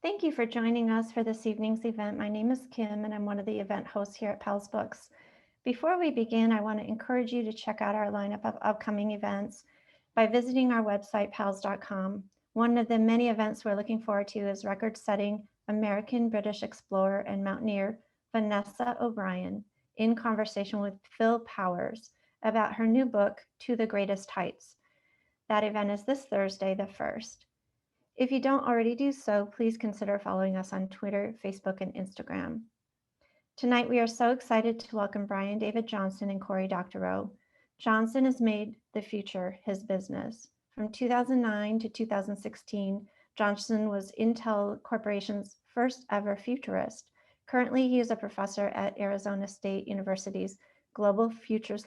Thank you for joining us for this evening's event. My name is Kim, and I'm one of the event hosts here at Powell's Books. Before we begin, I want to encourage you to check out our lineup of upcoming events by visiting our website, pals.com. One of the many events we're looking forward to is record-setting American-British explorer and mountaineer Vanessa O'Brien in conversation with Phil Powers about her new book, To the Greatest Heights. That event is this Thursday, the 1st. If you don't already do so, please consider following us on Twitter, Facebook, and Instagram. Tonight, we are so excited to welcome Brian David Johnson and Cory Doctorow. Johnson has made the future his business. From 2009 to 2016, Johnson was Intel Corporation's first ever futurist. Currently, he is a professor at Arizona State University's Global Futures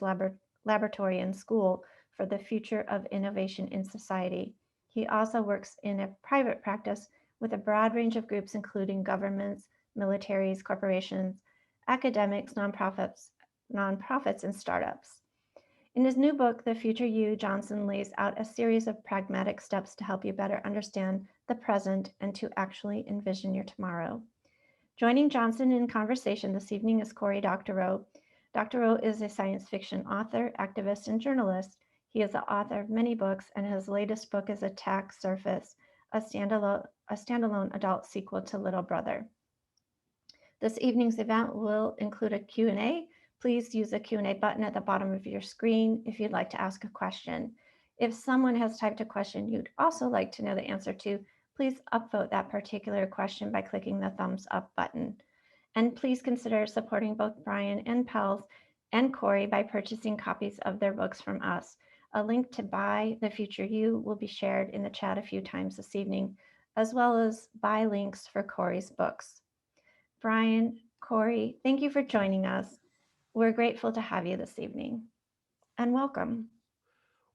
Laboratory and School for the Future of Innovation in Society. He also works in a private practice with a broad range of groups, including governments, militaries, corporations, academics, nonprofits, and startups. In his new book, The Future You, Johnson lays out a series of pragmatic steps to help you better understand the present and to actually envision your tomorrow. Joining Johnson in conversation this evening is Cory Doctorow. Doctorow is a science fiction author, activist, and journalist. He is the author of many books, and his latest book is Attack Surface, a standalone adult sequel to Little Brother. This evening's event will include a Q&A. Please use the Q&A button at the bottom of your screen if you'd like to ask a question. If someone has typed a question you'd also like to know the answer to, please upvote that particular question by clicking the thumbs up button. And please consider supporting both Brian and Powell and Cory by purchasing copies of their books from us. A link to buy The Future You will be shared in the chat a few times this evening, as well as buy links for Cory's books. Brian, Cory, thank you for joining us. We're grateful to have you this evening, and welcome.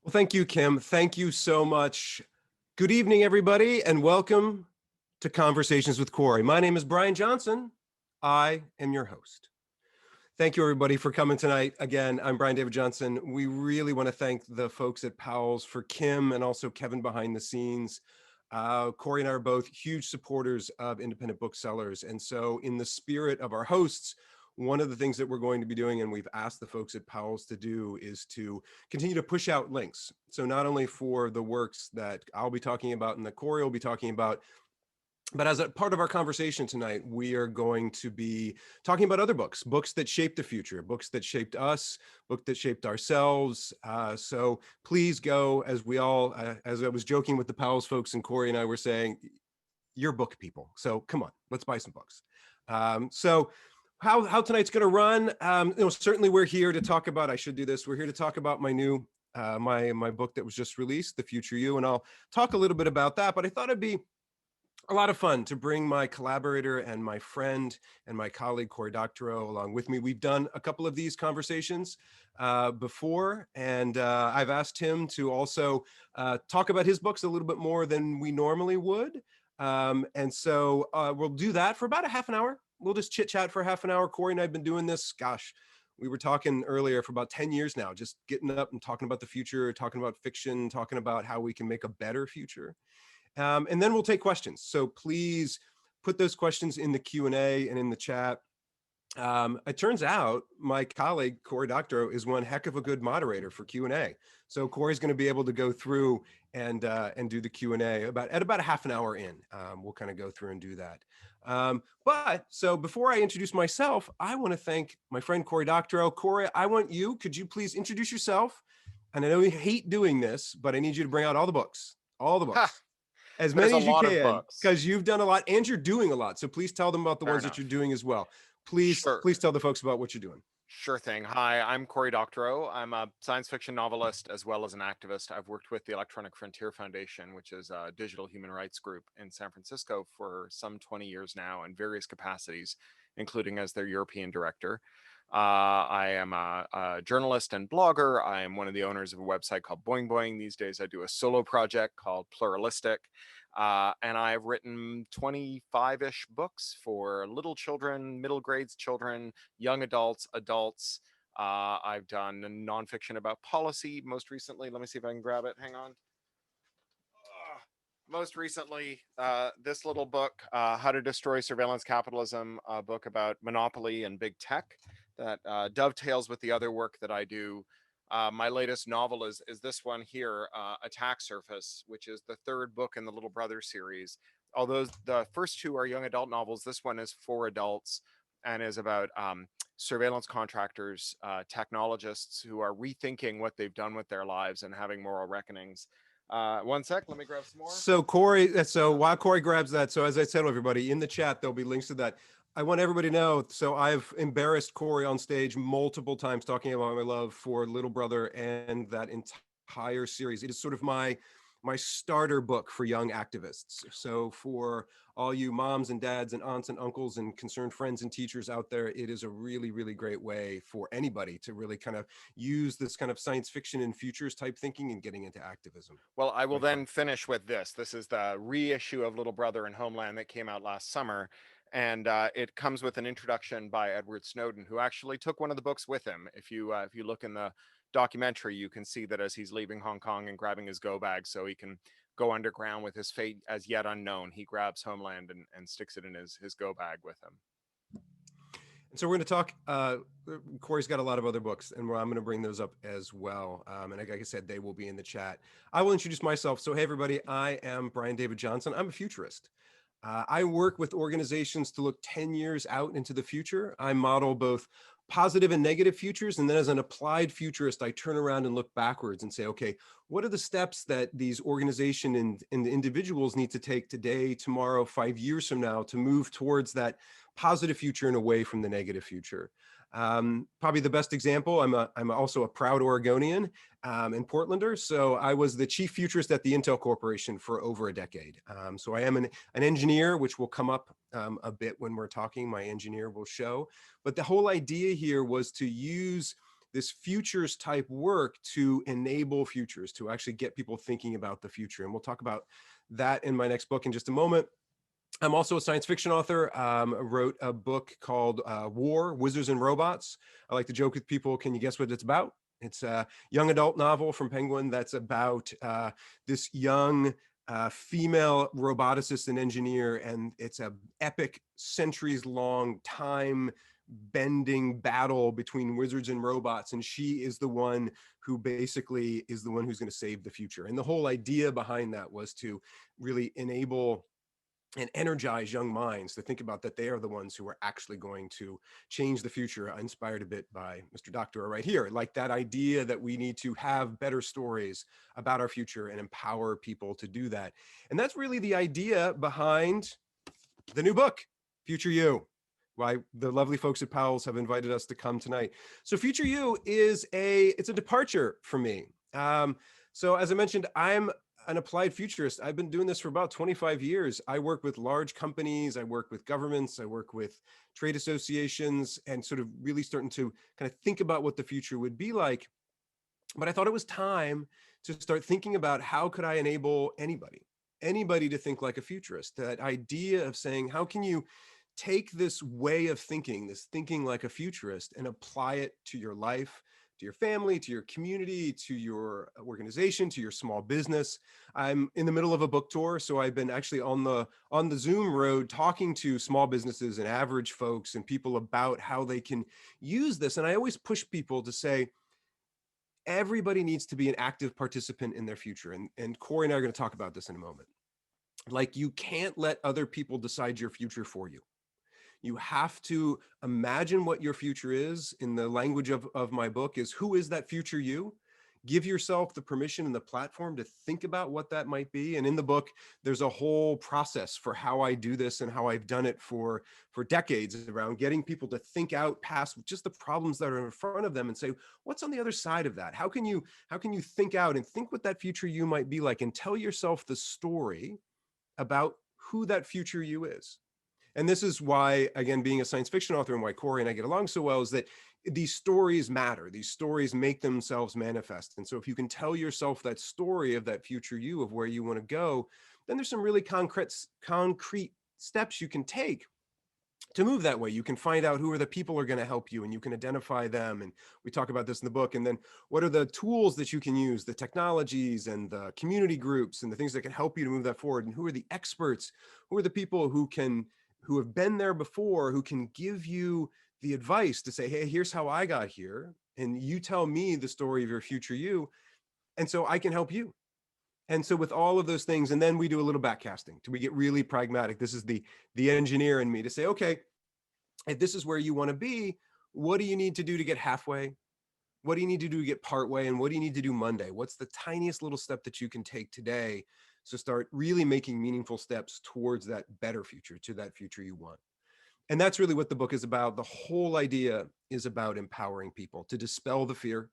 Well, thank you, Kim. Thank you so much. Good evening, everybody, and welcome to Conversations with Cory. My name is Brian Johnson. I am your host. Thank you, everybody, for coming tonight. Again, I'm Brian David Johnson. We really want to thank the folks at Powell's, for Kim and also Kevin behind the scenes. Cory and I are both huge supporters of independent booksellers. And so in the spirit of our hosts, one of the things that we're going to be doing, and we've asked the folks at Powell's to do, is to continue to push out links. So not only for the works that I'll be talking about and that Cory will be talking about, but as a part of our conversation tonight, we are going to be talking about other books, books that shaped the future, books that shaped us, books that shaped ourselves. So please go, as we all, as I was joking with the Powell's folks and Cory and I were saying, you're book people. So come on, let's buy some books. So how tonight's going to run? Certainly we're here to talk about, I should do this. We're here to talk about my new, my book that was just released, The Future You, and I'll talk a little bit about that, but I thought it'd be a lot of fun to bring my collaborator and my friend and my colleague, Cory Doctorow, along with me. We've done a couple of these conversations before, and I've asked him to also talk about his books a little bit more than we normally would. And so we'll do that for about a half an hour. We'll just chit chat for a half an hour. Cory and I have been doing this, gosh, we were talking earlier for about 10 years now, just getting up and talking about the future, talking about fiction, talking about how we can make a better future. And then we'll take questions. So please put those questions in the Q&A and in the chat. It turns out my colleague, Cory Doctorow, is one heck of a good moderator for Q&A. So Cory's going to be able to go through and do the Q&A at about a half an hour in. We'll kind of go through and do that. So before I introduce myself, I want to thank my friend Cory Doctorow. Cory, could you please introduce yourself? And I know you hate doing this, but I need you to bring out all the books. As many as you can, because you've done a lot and you're doing a lot. So please tell them about the ones that you're doing as well. Please tell the folks about what you're doing. Sure thing. Hi, I'm Cory Doctorow. I'm a science fiction novelist as well as an activist. I've worked with the Electronic Frontier Foundation, which is a digital human rights group in San Francisco, for some 20 years now in various capacities, including as their European director. I am a journalist and blogger. I am one of the owners of a website called Boing Boing. These days I do a solo project called Pluralistic. And I've written 25-ish books for little children, middle grades children, young adults. I've done nonfiction about policy most recently. Let me see if I can grab it. Hang on. most recently, this little book, How to Destroy Surveillance Capitalism, a book about monopoly and big tech that dovetails with the other work that I do. My latest novel is this one here, Attack Surface, which is the third book in the Little Brother series. Although the first two are young adult novels, this one is for adults and is about surveillance contractors, technologists who are rethinking what they've done with their lives and having moral reckonings. One sec, let me grab some more. So Cory, so while Cory grabs that, so as I said to everybody in the chat, there'll be links to that. I want everybody to know, so I've embarrassed Cory on stage multiple times talking about my love for Little Brother and that entire series. It is sort of my starter book for young activists. So for all you moms and dads and aunts and uncles and concerned friends and teachers out there, it is a really, really great way for anybody to really kind of use this kind of science fiction and futures type thinking and getting into activism. Well, I will then finish with this. This is the reissue of Little Brother and Homeland that came out last summer. And it comes with an introduction by Edward Snowden, who actually took one of the books with him. If you look in the documentary, you can see that as he's leaving Hong Kong and grabbing his go bag so he can go underground with his fate as yet unknown, he grabs Homeland and sticks it in his go bag with him. And so we're going to talk, Cory's got a lot of other books, and I'm going to bring those up as well. And like I said, they will be in the chat. I will introduce myself. So hey, everybody, I am Brian David Johnson. I'm a futurist. I work with organizations to look 10 years out into the future. I model both positive and negative futures. And then as an applied futurist, I turn around and look backwards and say, okay, what are the steps that these organizations and the individuals need to take today, tomorrow, 5 years from now to move towards that positive future and away from the negative future? Probably the best example, I'm also a proud Oregonian and Portlander. So I was the chief futurist at the Intel Corporation for over a decade. So I am an engineer, which will come up a bit when we're talking, my engineer will show. But the whole idea here was to use this futures type work to enable futures, to actually get people thinking about the future. And we'll talk about that in my next book in just a moment. I'm also a science fiction author. Wrote a book called War, Wizards and Robots. I like to joke with people, can you guess what it's about? It's a young adult novel from Penguin that's about this young female roboticist and engineer, and it's a epic centuries-long time-bending battle between wizards and robots, and she is the one who basically is the one who's going to save the future. And the whole idea behind that was to really enable and energize young minds to think about that they are the ones who are actually going to change the future, inspired a bit by Mr. Doctorow right here. Like that idea that we need to have better stories about our future and empower people to do that. And that's really the idea behind the new book, Future You, why the lovely folks at Powell's have invited us to come tonight. So Future You is it's a departure for me. So as I mentioned, I'm an applied futurist. I've been doing this for about 25 years. I work with large companies, I work with governments, I work with trade associations, and sort of really starting to kind of think about what the future would be like. But I thought it was time to start thinking about how could I enable anybody to think like a futurist. That idea of saying, how can you take this way of thinking, this thinking like a futurist, and apply it to your life, to your family, to your community, to your organization, to your small business. I'm in the middle of a book tour, so I've been actually on the Zoom road talking to small businesses and average folks and people about how they can use this. And I always push people to say, everybody needs to be an active participant in their future. And Cory and I are going to talk about this in a moment. Like, you can't let other people decide your future for you. You have to imagine what your future is. In the language of my book is, who is that future you? Give yourself the permission and the platform to think about what that might be. And in the book, there's a whole process for how I do this and how I've done it for decades, around getting people to think out past just the problems that are in front of them and say, what's on the other side of that? How can you think out and think what that future you might be like, and tell yourself the story about who that future you is. And this is why, again, being a science fiction author and why Cory and I get along so well, is that these stories matter. These stories make themselves manifest. And so if you can tell yourself that story of that future you, of where you want to go, then there's some really concrete steps you can take to move that way. You can find out who are the people who are going to help you, and you can identify them. And we talk about this in the book. And then what are the tools that you can use, the technologies and the community groups and the things that can help you to move that forward? And who are the experts? Who are the people who have been there before, who can give you the advice to say, hey, here's how I got here. And you tell me the story of your future you. And so I can help you. And so with all of those things, and then we do a little backcasting till we get really pragmatic. This is the engineer in me to say, okay, if this is where you want to be, what do you need to do to get halfway? What do you need to do to get partway? And what do you need to do Monday? What's the tiniest little step that you can take today to start really making meaningful steps towards that better future, to that future you want? And that's really what the book is about. The whole idea is about empowering people to dispel the fear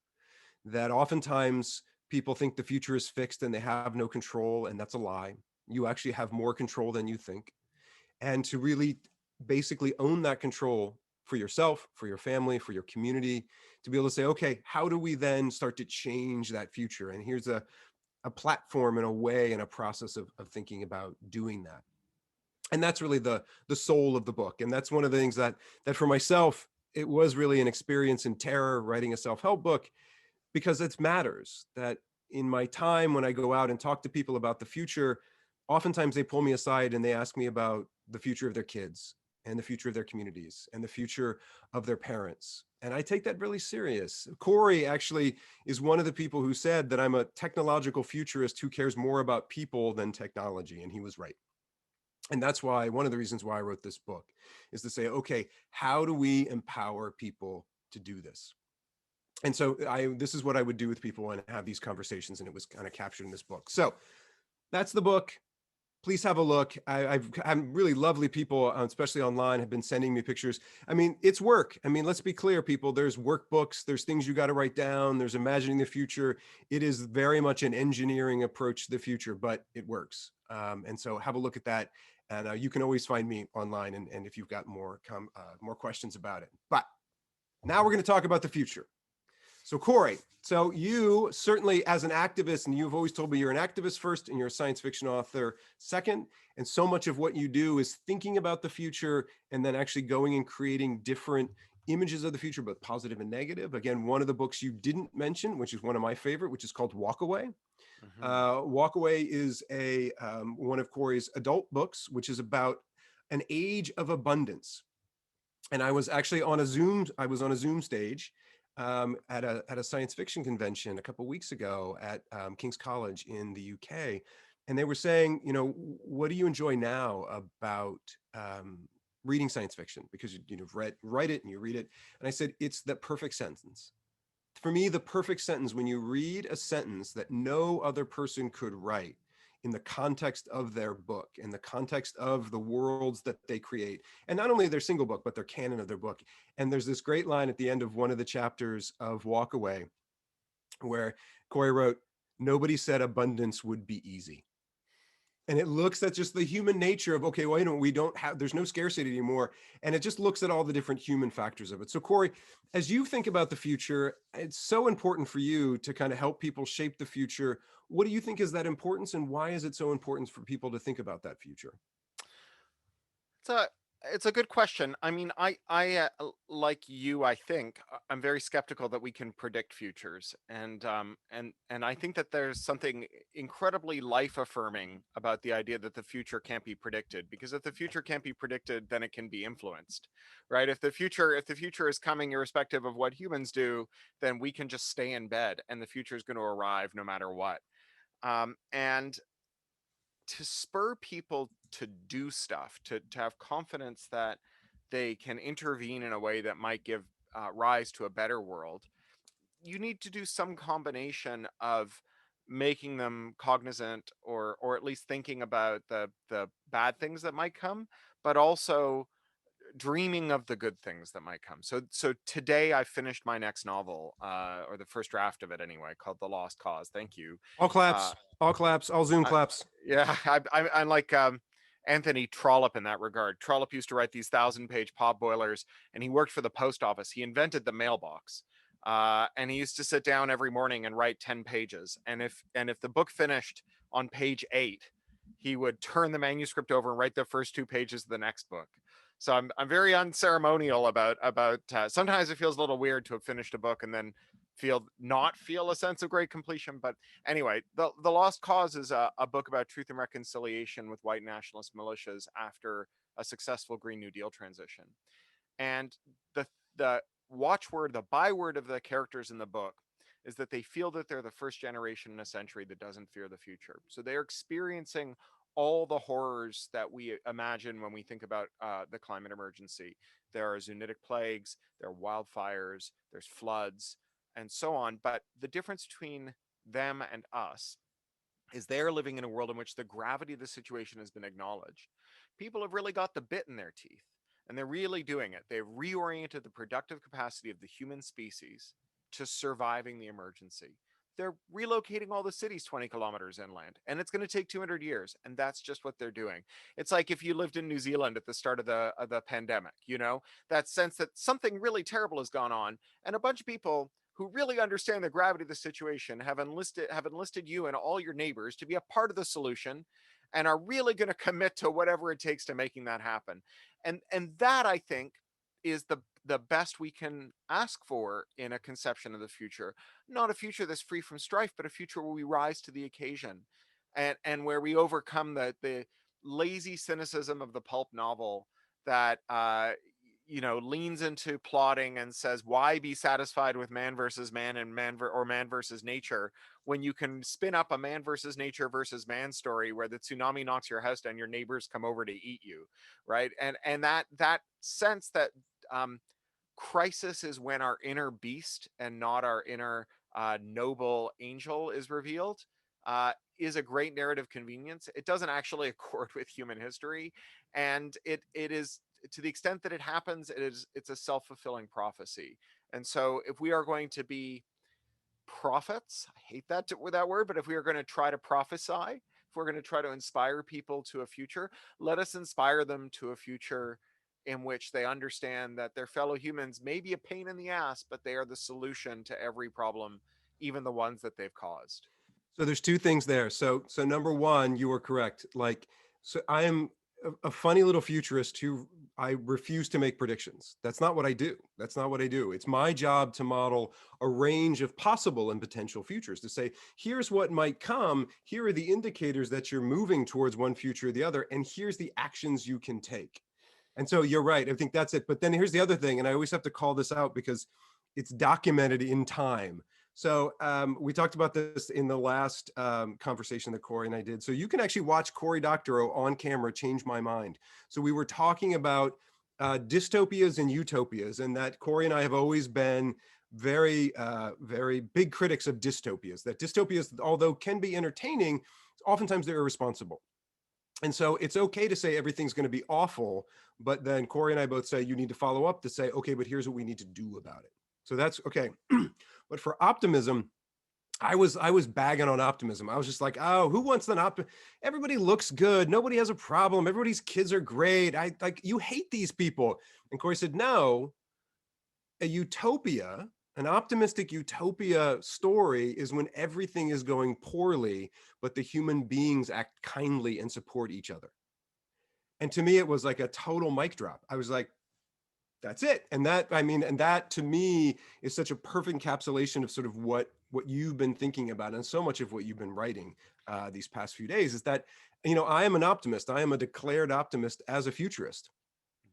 that oftentimes people think the future is fixed and they have no control, and that's a lie. You actually have more control than you think. And to really basically own that control for yourself, for your family, for your community, to be able to say, okay, how do we then start to change that future? And here's a platform and a way and a process of thinking about doing that. And that's really the soul of the book. And that's one of the things that for myself, it was really an experience in terror writing a self-help book, because it matters that in my time when I go out and talk to people about the future, oftentimes they pull me aside and they ask me about the future of their kids and the future of their communities and the future of their parents. And I take that really serious. Cory actually is one of the people who said that I'm a technological futurist who cares more about people than technology. And he was right. And that's why one of the reasons why I wrote this book is to say, okay, how do we empower people to do this? And so this is what I would do with people and have these conversations, and it was kind of captured in this book. So that's the book. Please have a look. I've had really lovely people, especially online, have been sending me pictures. I mean, it's work. I mean, let's be clear, people. There's workbooks. There's things you got to write down. There's imagining the future. It is very much an engineering approach to the future, but it works. And so have a look at that. And you can always find me online, and if you've got more questions about it. But now we're going to talk about the future. So Cory, so you certainly as an activist, and you've always told me you're an activist first and you're a science fiction author second, and so much of what you do is thinking about the future and then actually going and creating different images of the future, both positive and negative. Again, one of the books you didn't mention, which is one of my favorite, which is called Walk Away. Walk Away is one of Cory's adult books, which is about an age of abundance. And I was actually on a Zoom stage at a science fiction convention a couple of weeks ago at King's College in the UK. And they were saying, what do you enjoy now about reading science fiction? Because write it and you read it. And I said, it's the perfect sentence. For me, the perfect sentence, when you read a sentence that no other person could write in the context of their book, in the context of the worlds that they create, and not only their single book, but their canon of their book. And there's this great line at the end of one of the chapters of Walk Away, where Cory wrote, "Nobody said abundance would be easy." And it looks at just the human nature of, okay, well, there's no scarcity anymore. And it just looks at all the different human factors of it. So Cory, as you think about the future, it's so important for you to kind of help people shape the future. What do you think is that importance, and why is it so important for people to think about that future? It's a good question. I mean, like you, I think I'm very skeptical that we can predict futures, and I think that there's something incredibly life affirming about the idea that the future can't be predicted, because if the future can't be predicted, then it can be influenced, right? If the future is coming irrespective of what humans do, then we can just stay in bed, and the future is going to arrive no matter what. And to spur people to do stuff, to have confidence that they can intervene in a way that might give rise to a better world, you need to do some combination of making them cognizant, or at least thinking about the bad things that might come, but also dreaming of the good things that might come. So today I finished my next novel, or the first draft of it anyway, called The Lost Cause. Thank you. All claps, all Zoom claps. Yeah, I'm like Anthony Trollope in that regard. Trollope used to write these 1,000-page pot boilers, and he worked for the post office. He invented the mailbox, and he used to sit down every morning and write 10 pages. And if the book finished on page 8, he would turn the manuscript over and write the first 2 pages of the next book. So I'm very unceremonial about sometimes it feels a little weird to have finished a book and then not feel a sense of great completion. But anyway, the Lost Cause is a book about truth and reconciliation with white nationalist militias after a successful Green New Deal transition. And the watchword, the byword of the characters in the book is that they feel that they're the first generation in a century that doesn't fear the future. So they're experiencing all the horrors that we imagine when we think about the climate emergency. There are zoonotic plagues, there are wildfires, there's floods, and so on. But the difference between them and us is they're living in a world in which the gravity of the situation has been acknowledged. People have really got the bit in their teeth, and they're really doing it. They've reoriented the productive capacity of the human species to surviving the emergency. They're relocating all the cities 20 kilometers inland, and it's going to take 200 years, and that's just what they're doing. It's like if you lived in New Zealand at the start of the pandemic, that sense that something really terrible has gone on, and a bunch of people who really understand the gravity of the situation have enlisted you and all your neighbors to be a part of the solution and are really going to commit to whatever it takes to making that happen. And that, I think, is the best we can ask for in a conception of the future. Not a future that's free from strife, but a future where we rise to the occasion, and where we overcome the lazy cynicism of the pulp novel that leans into plotting and says, why be satisfied with man versus man and man versus nature when you can spin up a man versus nature versus man story where the tsunami knocks your house down, your neighbors come over to eat you, right? And that sense that crisis is when our inner beast and not our inner noble angel is revealed, is a great narrative convenience. It doesn't actually accord with human history, and it is, to the extent that it happens, it's a self-fulfilling prophecy. And so if we are going to be prophets, I hate that word, but if we are going to try to prophesy, if we're going to try to inspire people to a future, let us inspire them to a future in which they understand that their fellow humans may be a pain in the ass, but they are the solution to every problem, even the ones that they've caused. So there's two things there. So number one, you were correct. So I am a funny little futurist who I refuse to make predictions. That's not what I do. That's not what I do. It's my job to model a range of possible and potential futures, to say, here's what might come. Here are the indicators that you're moving towards one future or the other. And here's the actions you can take. And so you're right. I think that's it. But then here's the other thing. And I always have to call this out because it's documented in time. So we talked about this in the last conversation that Cory and I did. So you can actually watch Cory Doctorow on camera change my mind. So we were talking about dystopias and utopias, and that Cory and I have always been very, very big critics of dystopias. That dystopias, although can be entertaining, oftentimes they're irresponsible. And so it's okay to say everything's going to be awful, but then Cory and I both say you need to follow up to say, okay, but here's what we need to do about it. So that's okay. But for optimism, I was bagging on optimism. I was just like, oh, who wants an everybody looks good. Nobody has a problem. Everybody's kids are great. You hate these people. And Cory said, no, a utopia, an optimistic utopia story is when everything is going poorly, but the human beings act kindly and support each other. And to me, it was like a total mic drop. I was like, that's it. And that to me is such a perfect encapsulation of sort of what you've been thinking about, and so much of what you've been writing these past few days is that, I am an optimist. I am a declared optimist as a futurist.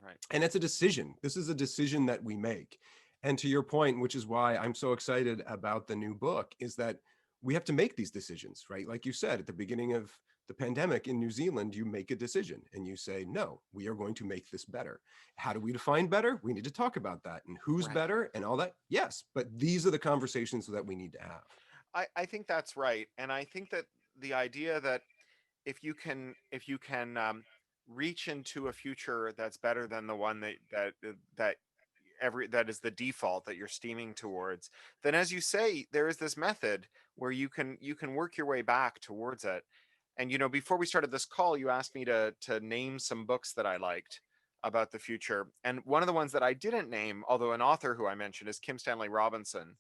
Right. And it's a decision. This is a decision that we make. And to your point, which is why I'm so excited about the new book, is that we have to make these decisions, right? Like you said, at the beginning of the pandemic in New Zealand, you make a decision and you say, no, we are going to make this better. How do we define better? We need to talk about that, and who's better and all that. Yes, but these are the conversations that we need to have. I think that's right. And I think that the idea that if you can reach into a future that's better than the one that is the default that you're steaming towards, then, as you say, there is this method where you can work your way back towards it. And before we started this call, you asked me to name some books that I liked about the future, and one of the ones that I didn't name, although an author who I mentioned, is Kim Stanley Robinson.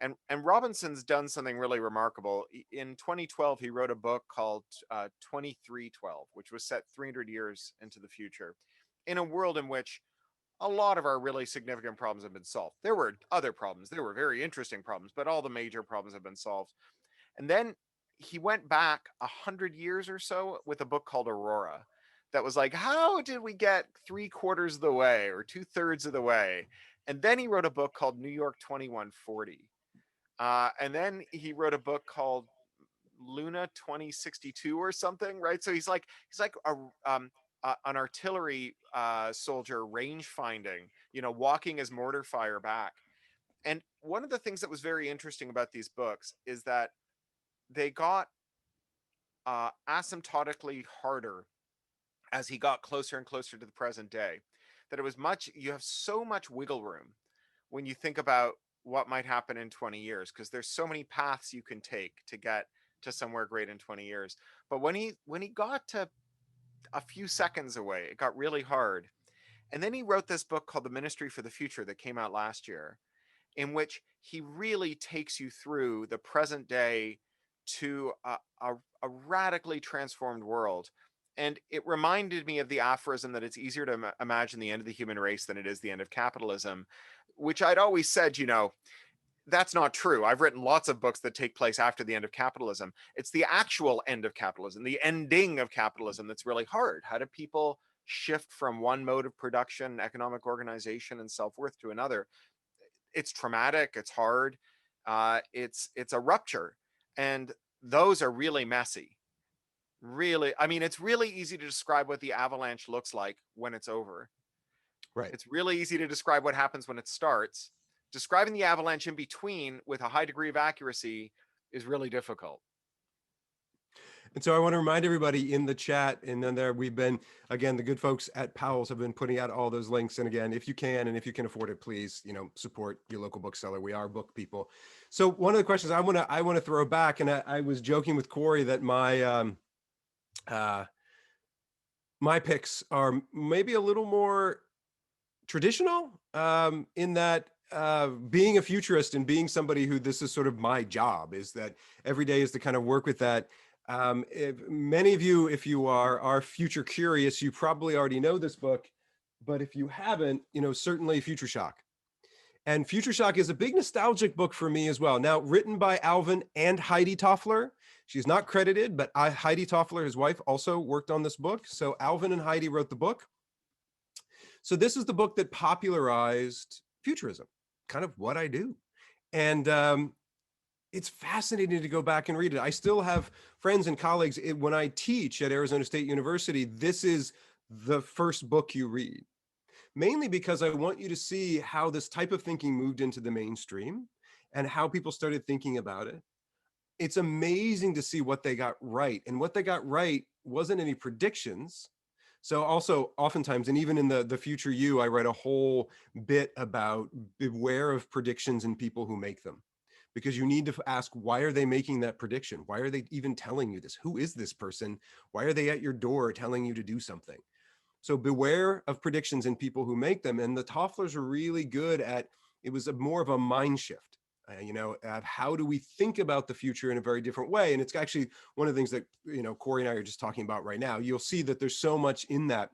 And Robinson's done something really remarkable. In 2012, he wrote a book called 2312, which was set 300 years into the future. in a world in which a lot of our really significant problems have been solved. There were other problems, there were very interesting problems, but all the major problems have been solved. And then he went back 100 years or so with a book called Aurora that was like, how did we get 3/4 of the way or 2/3 of the way? And then he wrote a book called New York 2140. And then he wrote a book called Luna 2062 or something, right? So he's like an artillery soldier range finding, walking his mortar fire back. And one of the things that was very interesting about these books is that they got asymptotically harder as he got closer and closer to the present day. That it was you have so much wiggle room when you think about what might happen in 20 years, because there's so many paths you can take to get to somewhere great in 20 years. But when he got to a few seconds away, it got really hard. And then he wrote this book called The Ministry for the Future that came out last year, in which he really takes you through the present day to a radically transformed world. And it reminded me of the aphorism that it's easier to imagine the end of the human race than it is the end of capitalism, which I'd always said, that's not true. I've written lots of books that take place after the end of capitalism. It's the actual end of capitalism, the ending of capitalism, that's really hard. How do people shift from one mode of production, economic organization, and self-worth to another? It's traumatic. It's hard. It's a rupture, and those are really messy. Really, I mean, it's really easy to describe what the avalanche looks like when it's over. Right. It's really easy to describe what happens when it starts. Describing the avalanche in between with a high degree of accuracy is really difficult. And so I want to remind everybody in the chat, and then there we've been, again, the good folks at Powell's have been putting out all those links. And again, if you can, and if you can afford it, please, support your local bookseller. We are book people. So one of the questions I want to throw back, and I was joking with Cory that my picks are maybe a little more traditional in that being a futurist and being somebody who this is sort of my job, is that every day is to kind of work with that. If many of you, if you are future curious, you probably already know this book, but if you haven't, certainly Future Shock. And Future Shock is a big nostalgic book for me as well. Now, written by Alvin and Heidi Toffler. She's not credited, but Heidi Toffler, his wife, also worked on this book. So Alvin and Heidi wrote the book. So this is the book that popularized futurism, kind of what I do. And it's fascinating to go back and read it. I still have friends and colleagues, when I teach at Arizona State University, this is the first book you read, mainly because I want you to see how this type of thinking moved into the mainstream and how people started thinking about it. It's amazing to see what they got right. And what they got right wasn't any predictions. So also oftentimes, and even in the Future You, I write a whole bit about beware of predictions and people who make them. Because you need to ask, why are they making that prediction? Why are they even telling you this? Who is this person? Why are they at your door telling you to do something? So beware of predictions and people who make them. And the Tofflers are really good at, it was more of a mind shift, of how do we think about the future in a very different way? And it's actually one of the things that, Cory and I are just talking about right now. You'll see that there's so much in that.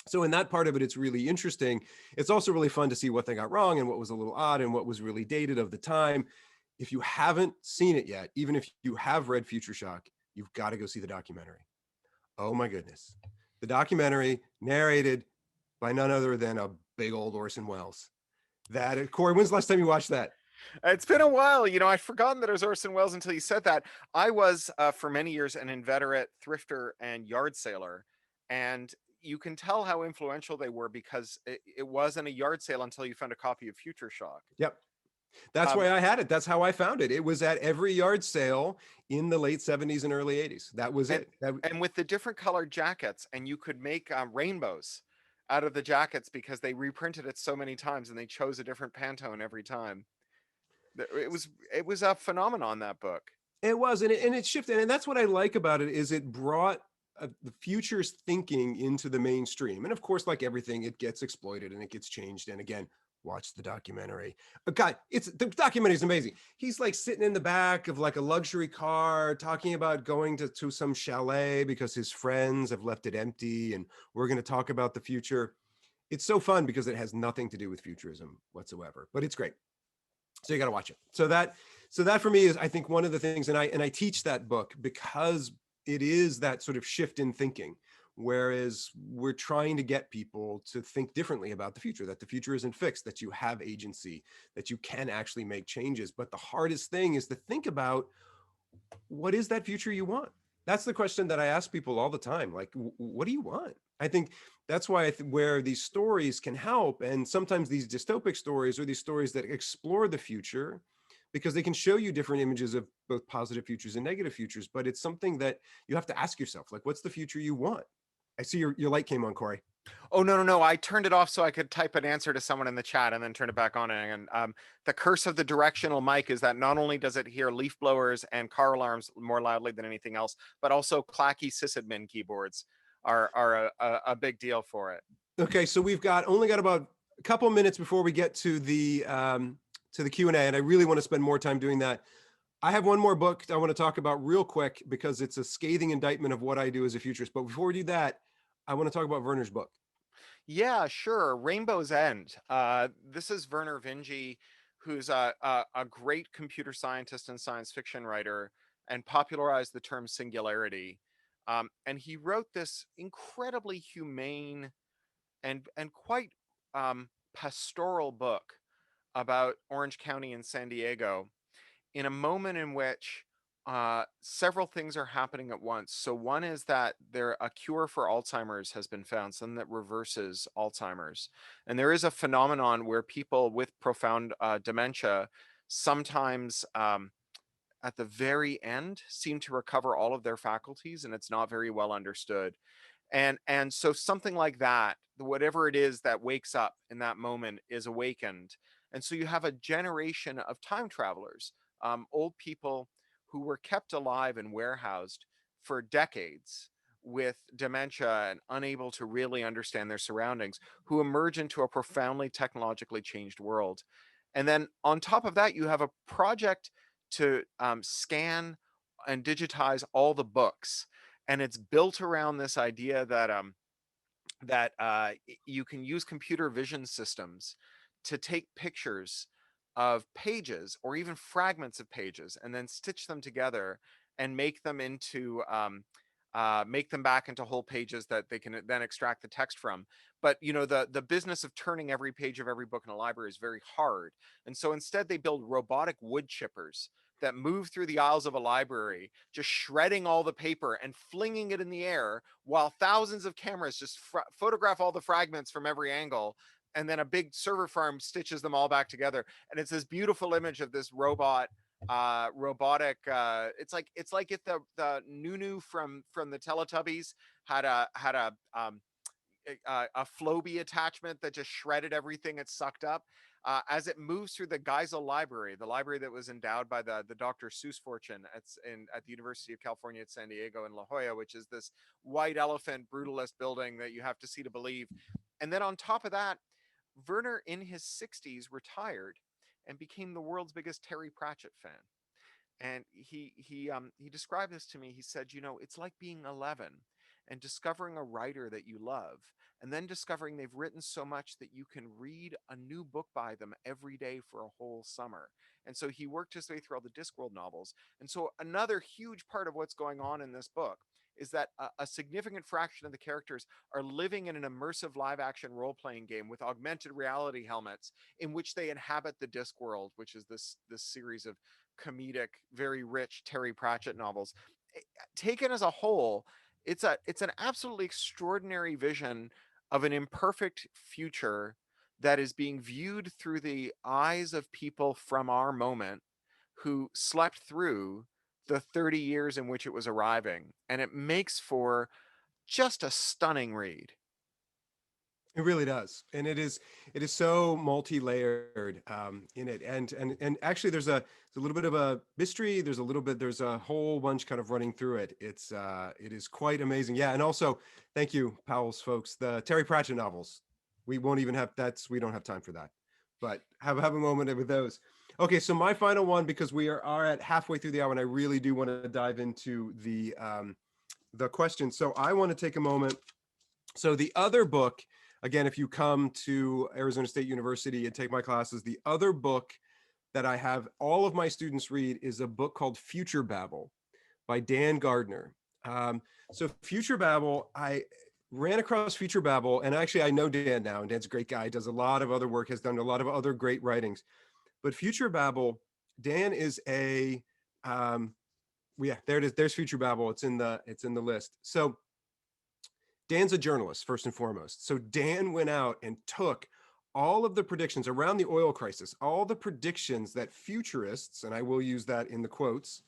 So in that part of it, it's really interesting. It's also really fun to see what they got wrong and what was a little odd and what was really dated of the time. If you haven't seen it yet, even if you have read Future Shock, you've got to go see the documentary. Oh my goodness. The documentary narrated by none other than a big old Orson Welles. Cory, when's the last time you watched that? It's been a while. I'd forgotten that it was Orson Welles until you said that. I was, for many years, an inveterate thrifter and yard sailor. And you can tell how influential they were because it wasn't a yard sale until you found a copy of Future Shock. Yep. That's why I had it. That's how I found it. It was at every yard sale in the late 70s and early 80s. That was it. And with the different colored jackets, and you could make rainbows out of the jackets because they reprinted it so many times and they chose a different Pantone every time. It was a phenomenon, that book. It was, and it shifted. And that's what I like about it, is it brought the future's thinking into the mainstream. And of course, like everything, it gets exploited and it gets changed. And again, watch the documentary. God, the documentary is amazing. He's like sitting in the back of like a luxury car talking about going to some chalet because his friends have left it empty, and we're going to talk about the future. It's so fun because it has nothing to do with futurism whatsoever, but it's great. So you got to watch it. So that for me is, I think, one of the things, and I teach that book because it is that sort of shift in thinking. Whereas we're trying to get people to think differently about the future, that the future isn't fixed, that you have agency, that you can actually make changes. But the hardest thing is to think about, what is that future you want? That's the question that I ask people all the time. Like, what do you want? I think that's why where these stories can help. And sometimes these dystopic stories, or these stories that explore the future, because they can show you different images of both positive futures and negative futures. But it's something that you have to ask yourself, like, what's the future you want? I see your light came on, Cory. Oh, no. I turned it off so I could type an answer to someone in the chat and then turn it back on. And the curse of the directional mic is that not only does it hear leaf blowers and car alarms more loudly than anything else, but also clacky sysadmin keyboards are a big deal for it. Okay, so we've only got about a couple minutes before we get to the Q&A, and I really want to spend more time doing that. I have one more book I want to talk about real quick because it's a scathing indictment of what I do as a futurist. But before we do that, I want to talk about Werner's book. Yeah, sure. Rainbow's End. This is Werner Vinge, who's a great computer scientist and science fiction writer, and popularized the term singularity. And he wrote this incredibly humane and quite pastoral book about Orange County and San Diego in a moment in which several things are happening at once. So one is that a cure for Alzheimer's has been found, something that reverses Alzheimer's. And there is a phenomenon where people with profound dementia sometimes at the very end seem to recover all of their faculties, and it's not very well understood. And so something like that, whatever it is that wakes up in that moment, is awakened. And so you have a generation of time travelers, old people who were kept alive and warehoused for decades with dementia and unable to really understand their surroundings, who emerge into a profoundly technologically changed world. And then on top of that, you have a project to scan and digitize all the books, and it's built around this idea that you can use computer vision systems to take pictures of pages or even fragments of pages and then stitch them together and make them back into whole pages that they can then extract the text from. But the business of turning every page of every book in a library is very hard, and so instead they build robotic wood chippers that move through the aisles of a library, just shredding all the paper and flinging it in the air while thousands of cameras just photograph all the fragments from every angle. And then a big server farm stitches them all back together. And it's this beautiful image of this robotic it's like if the Nunu from the Teletubbies had a Floby attachment that just shredded everything it sucked up. As it moves through the Geisel Library, the library that was endowed by the Dr. Seuss fortune at the University of California at San Diego in La Jolla, which is this white elephant brutalist building that you have to see to believe. And then on top of that, Werner in his 60s retired and became the world's biggest Terry Pratchett fan. And he described this to me. He said, it's like being 11 and discovering a writer that you love, and then discovering they've written so much that you can read a new book by them every day for a whole summer. And so he worked his way through all the Discworld novels. And so another huge part of what's going on in this book is that a significant fraction of the characters are living in an immersive live action role-playing game with augmented reality helmets in which they inhabit the Discworld, which is this series of comedic, very rich Terry Pratchett novels. Taken as a whole, it's an absolutely extraordinary vision of an imperfect future that is being viewed through the eyes of people from our moment who slept through the 30 years in which it was arriving. And it makes for just a stunning read. It really does, and it is so multi-layered in it, and actually there's a little bit of a mystery. There's a whole bunch kind of running through it. It is quite amazing. Yeah, and also thank you, Powell's folks. The Terry Pratchett novels, we don't have time for that. but have a moment with those. Okay, so my final one, because we are at halfway through the hour, and I really do want to dive into the question. So I want to take a moment. So the other book, again, if you come to Arizona State University and take my classes, the other book that I have all of my students read is a book called Future Babble by Dan Gardner. So Future Babble, I ran across Future Babble, and actually I know Dan now, and Dan's a great guy, does a lot of other work, has done a lot of other great writings. But Future Babble, Dan is a, yeah, there it is. There's Future Babble. It's in the list. So Dan's a journalist, first and foremost. So Dan went out and took all of the predictions around the oil crisis, all the predictions that futurists, and I will use that in the quotes,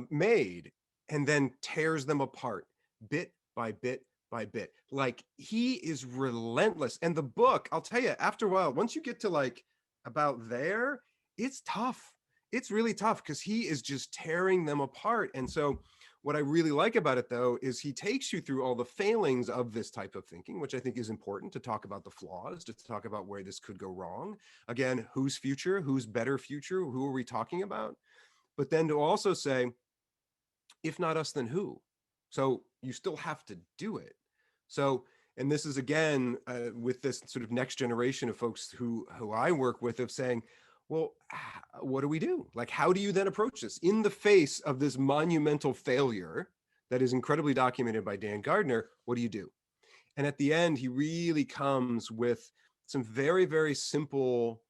made, and then tears them apart bit by bit by bit. Like, he is relentless. And the book, I'll tell you, after a while, once you get to like about there, it's tough. It's really tough because he is just tearing them apart. And so what I really like about it, though, is he takes you through all the failings of this type of thinking, which I think is important to talk about the flaws, to talk about where this could go wrong. Again, whose future, whose better future, who are we talking about? But then to also say, if not us, then who? So you still have to do it. So, and this is again, with this sort of next generation of folks who I work with, of saying, well, what do we do? Like, how do you then approach this in the face of this monumental failure that is incredibly documented by Dan Gardner? What do you do? And at the end, he really comes with some very, very simple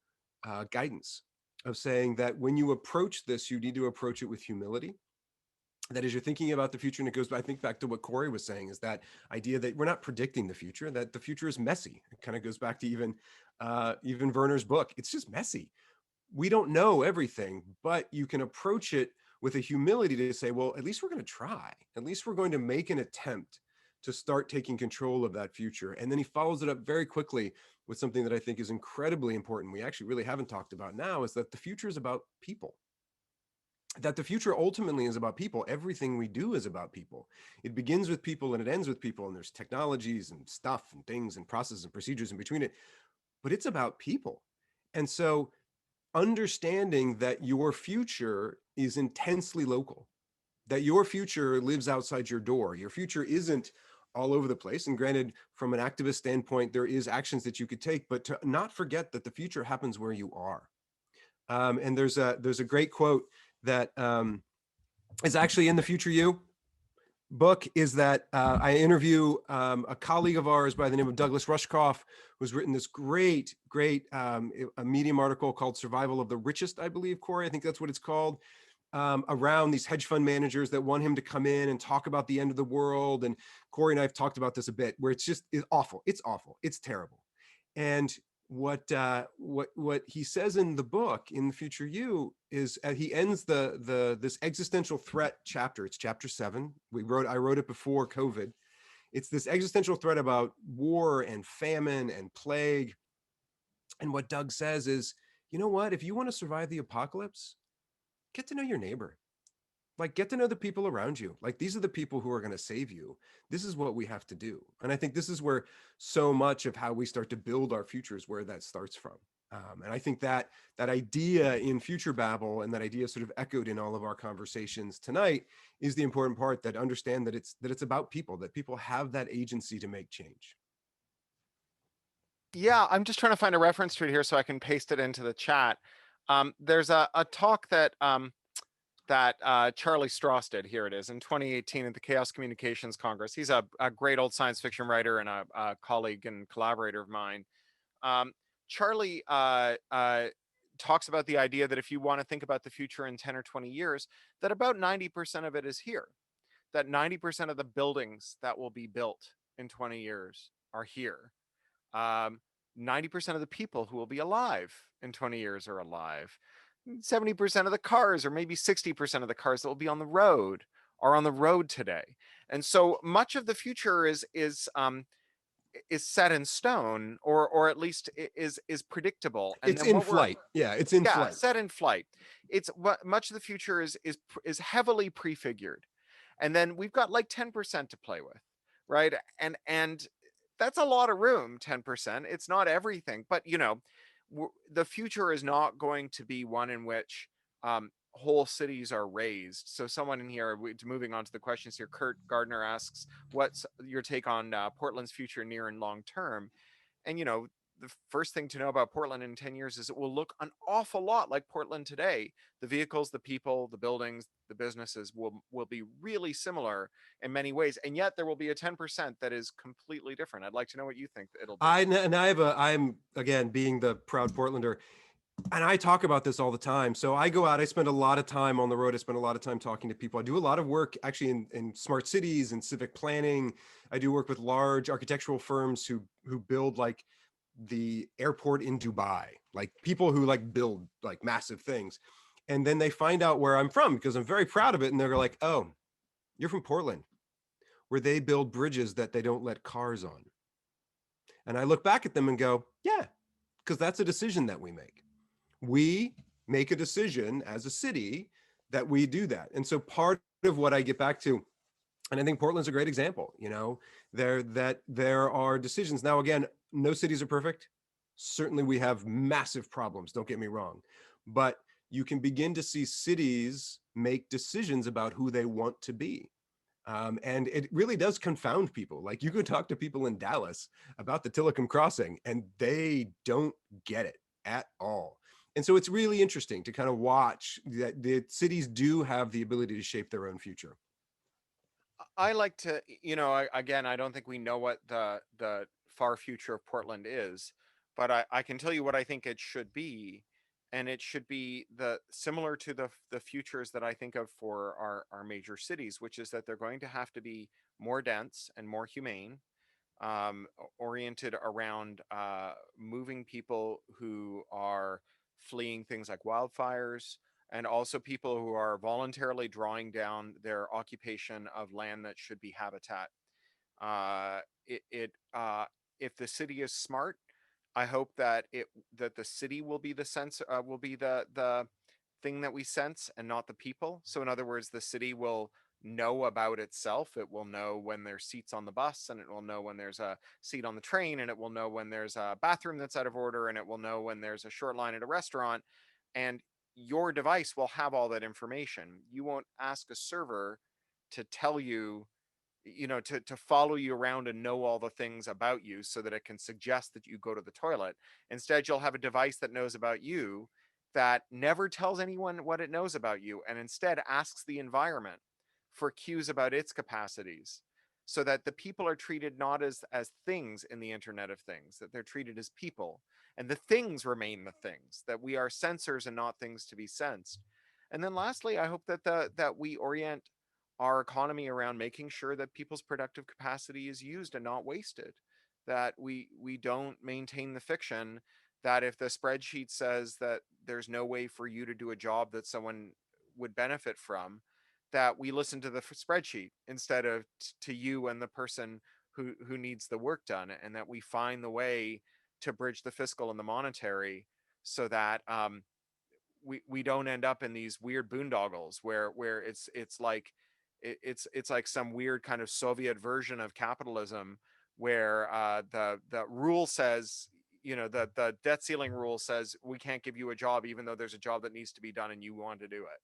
guidance of saying that when you approach this, you need to approach it with humility. That as you're thinking about the future, and it goes, I think, back to what Cory was saying, is that idea that we're not predicting the future, that the future is messy. It kind of goes back to even Werner's book. It's just messy. We don't know everything, but you can approach it with a humility to say, well, at least we're going to try. At least we're going to make an attempt to start taking control of that future. And then he follows it up very quickly with something that I think is incredibly important. We actually really haven't talked about now, is that the future is about people. That the future ultimately is about people. Everything we do is about people. It begins with people and it ends with people. And there's technologies and stuff and things and processes and procedures in between it, but it's about people. And so understanding that your future is intensely local, that your future lives outside your door. Your future isn't all over the place. And granted, from an activist standpoint, there is actions that you could take, but to not forget that the future happens where you are. And there's a great quote that is actually in the Future You book, is that I interview a colleague of ours by the name of Douglas Rushkoff, who's written this great a Medium article called Survival of the Richest, I believe, Cory, I think that's what it's called, around these hedge fund managers that want him to come in and talk about the end of the world. And Cory and I have talked about this a bit, where it's awful. It's awful. It's terrible. And what he says in the book, in the Future You, is he ends this existential threat chapter. It's chapter 7. I wrote it before COVID. It's this existential threat about war and famine and plague. And what Doug says is, you know what? If you want to survive the apocalypse, get to know your neighbor. Like, get to know the people around you. Like, these are the people who are going to save you. This is what we have to do. And I think this is where so much of how we start to build our futures, where that starts from. And I think that idea in Future Babble, and that idea sort of echoed in all of our conversations tonight, is the important part, that understand that it's about people, that people have that agency to make change. Yeah, I'm just trying to find a reference to it here so I can paste it into the chat. There's a talk that Charlie Strauss did. Here it is, in 2018 at the Chaos Communications Congress. He's a great old science fiction writer and a colleague and collaborator of mine. Charlie talks about the idea that if you want to think about the future in 10 or 20 years, that about 90% of it is here. That 90% of the buildings that will be built in 20 years are here. 90% of the people who will be alive in 20 years are alive. 70% of the cars, or maybe 60% of the cars that will be on the road, are on the road today. And so much of the future is set in stone, or at least is predictable. And it's in flight. Yeah, it's in flight. Set in flight. It's what much of the future is heavily prefigured. And then we've got like 10% to play with, right? And that's a lot of room, 10%. It's not everything, but the future is not going to be one in which whole cities are razed. So someone in here, moving on to the questions here, Kurt Gardner asks, what's your take on Portland's future near and long term? And, you know, the first thing to know about Portland in 10 years is it will look an awful lot like Portland today. The vehicles, the people, the buildings, the businesses will be really similar in many ways. And yet there will be a 10% that is completely different. I'd like to know what you think it'll be. I'm again, being the proud Portlander, and I talk about this all the time. So I go out, I spend a lot of time on the road. I spend a lot of time talking to people. I do a lot of work actually in smart cities and civic planning. I do work with large architectural firms who build like the airport in Dubai, like people who like build like massive things. And then they find out where I'm from because I'm very proud of it. And they're like, oh, you're from Portland, where they build bridges that they don't let cars on. And I look back at them and go, yeah, because that's a decision that we make. We make a decision as a city that we do that. And so part of what I get back to, and I think Portland's a great example, you know, there are decisions. Now, again, no cities are perfect. Certainly we have massive problems, don't get me wrong, but you can begin to see cities make decisions about who they want to be. And it really does confound people. Like you could talk to people in Dallas about the Tillicum Crossing and they don't get it at all. And so it's really interesting to kind of watch that the cities do have the ability to shape their own future. I like to, you know, again, I don't think we know what the far future of Portland is, but I can tell you what I think it should be, and it should be similar to the futures that I think of for our major cities, which is that they're going to have to be more dense and more humane, oriented around moving people who are fleeing things like wildfires, and also people who are voluntarily drawing down their occupation of land that should be habitat. Uh, if the city is smart, I hope that the city will be the thing that we sense and not the people. So in other words, the city will know about itself. It will know when there's seats on the bus, and it will know when there's a seat on the train, and it will know when there's a bathroom that's out of order, and it will know when there's a short line at a restaurant. And your device will have all that information. You won't ask a server to tell you, you know, to follow you around and know all the things about you so that it can suggest that you go to the toilet. Instead, you'll have a device that knows about you, that never tells anyone what it knows about you, and instead asks the environment for cues about its capacities, so that the people are treated not as things in the Internet of Things, that they're treated as people, and the things remain the things, that we are sensors and not things to be sensed. And then lastly, I hope that we orient our economy around making sure that people's productive capacity is used and not wasted, that we don't maintain the fiction that if the spreadsheet says that there's no way for you to do a job that someone would benefit from, that we listen to the spreadsheet instead of to you and the person who needs the work done, and that we find the way to bridge the fiscal and the monetary, so that we don't end up in these weird boondoggles where it's like it's like some weird kind of Soviet version of capitalism, where the rule says, you know, the debt ceiling rule says we can't give you a job even though there's a job that needs to be done and you want to do it.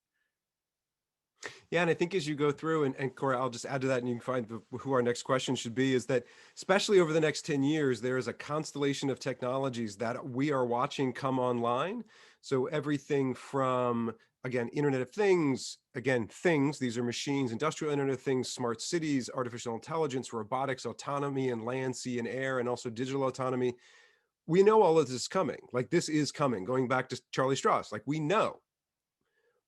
Yeah, and I think as you go through, and Cory, I'll just add to that, and you can find who our next question should be, is that especially over the next 10 years, there is a constellation of technologies that we are watching come online. So everything from, again, Internet of Things, again, things, these are machines, industrial Internet of Things, smart cities, artificial intelligence, robotics, autonomy in land, sea, and air, and also digital autonomy. We know all of this is coming. Like this is coming, going back to Charlie Strauss, like we know.